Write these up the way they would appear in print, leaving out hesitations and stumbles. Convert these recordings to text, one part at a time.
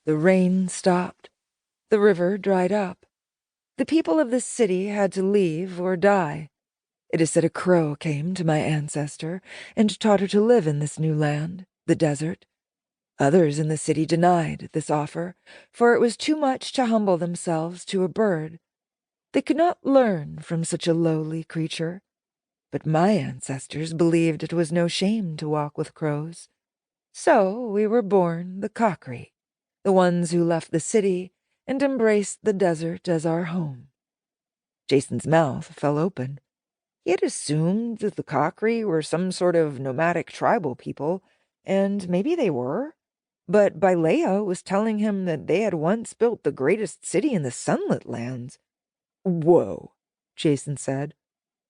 The rain stopped. The river dried up. The people of the city had to leave or die. It is said a crow came to my ancestor and taught her to live in this new land, the desert. Others in the city denied this offer, for it was too much to humble themselves to a bird. They could not learn from such a lowly creature. But my ancestors believed it was no shame to walk with crows. So we were born the Kakri, the ones who left the city and embraced the desert as our home. Jason's mouth fell open. He had assumed that the Kakri were some sort of nomadic tribal people, and maybe they were. But Bailea was telling him that they had once built the greatest city in the Sunlit Lands. "Whoa," Jason said.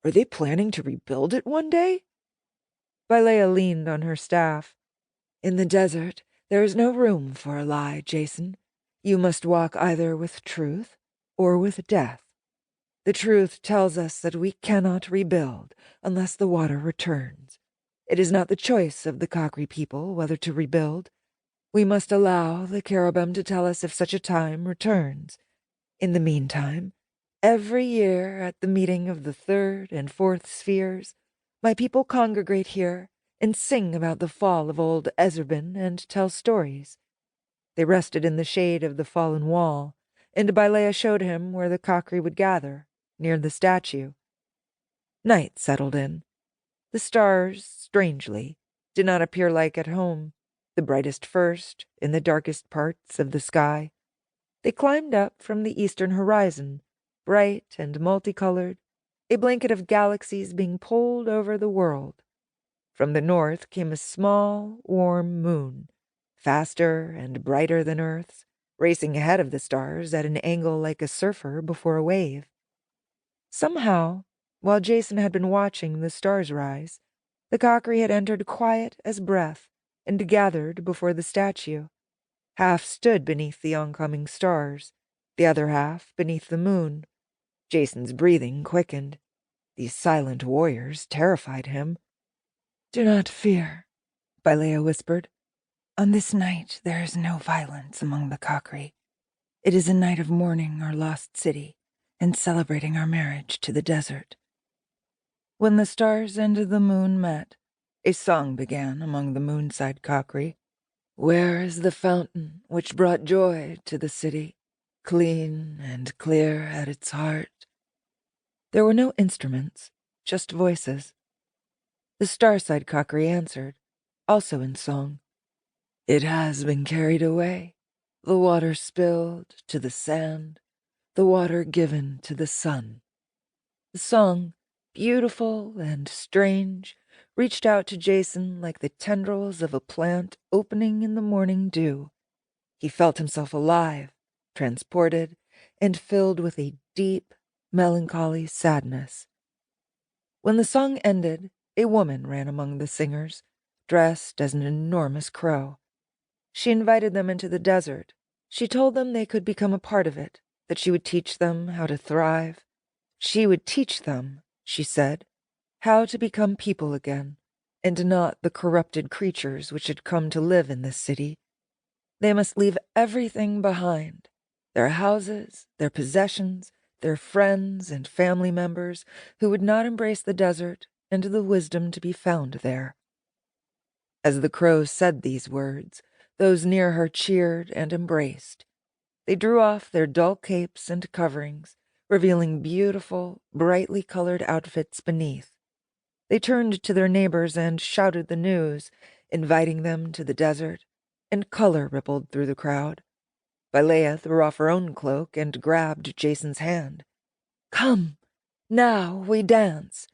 "Are they planning to rebuild it one day?" Bailea leaned on her staff. "In the desert, there is no room for a lie, Jason. You must walk either with truth or with death. The truth tells us that we cannot rebuild unless the water returns. It is not the choice of the Kakri people whether to rebuild. We must allow the cherubim to tell us if such a time returns. In the meantime, every year at the meeting of the third and fourth spheres, my people congregate here and sing about the fall of old Ezerban and tell stories." They rested in the shade of the fallen wall, and Bailea showed him where the Kakri would gather, near the statue. Night settled in. The stars, strangely, did not appear like at home, the brightest first, in the darkest parts of the sky. They climbed up from the eastern horizon, bright and multicolored, a blanket of galaxies being pulled over the world. From the north came a small, warm moon, faster and brighter than Earth's, racing ahead of the stars at an angle like a surfer before a wave. Somehow, while Jason had been watching the stars rise, the Kakri had entered quiet as breath and gathered before the statue. Half stood beneath the oncoming stars, the other half beneath the moon. Jason's breathing quickened. These silent warriors terrified him. "Do not fear," Bailea whispered. "On this night there is no violence among the Kakri. It is a night of mourning our lost city and celebrating our marriage to the desert." When the stars and the moon met, a song began among the moonside Kakri. "Where is the fountain which brought joy to the city, clean and clear at its heart?" There were no instruments, just voices. The Starside Kakri answered, also in song. "It has been carried away, the water spilled to the sand, the water given to the sun." The song, beautiful and strange, reached out to Jason like the tendrils of a plant opening in the morning dew. He felt himself alive, transported, and filled with a deep, melancholy sadness. When the song ended, a woman ran among the singers, dressed as an enormous crow. She invited them into the desert. She told them they could become a part of it, that she would teach them how to thrive. She would teach them, she said, how to become people again, and not the corrupted creatures which had come to live in this city. They must leave everything behind, their houses, their possessions, their friends and family members who would not embrace the desert and the wisdom to be found there. As the crow said these words, those near her cheered and embraced. They drew off their dull capes and coverings, revealing beautiful, brightly colored outfits beneath. They turned to their neighbors and shouted the news, inviting them to the desert, and color rippled through the crowd. Bailea threw off her own cloak and grabbed Jason's hand. "Come, now we dance."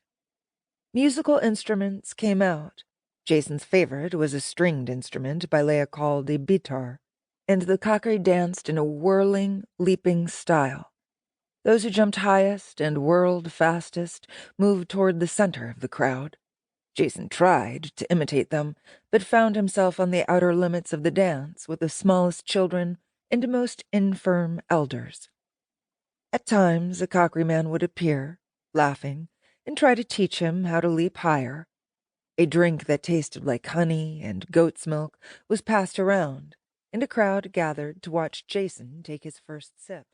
Musical instruments came out. Jason's favorite was a stringed instrument Bailea called a bitar, and the Kakri danced in a whirling, leaping style. Those who jumped highest and whirled fastest moved toward the center of the crowd. Jason tried to imitate them, but found himself on the outer limits of the dance with the smallest children and most infirm elders. At times a Kakri man would appear, laughing, and try to teach him how to leap higher. A drink that tasted like honey and goat's milk was passed around, and a crowd gathered to watch Jason take his first sip.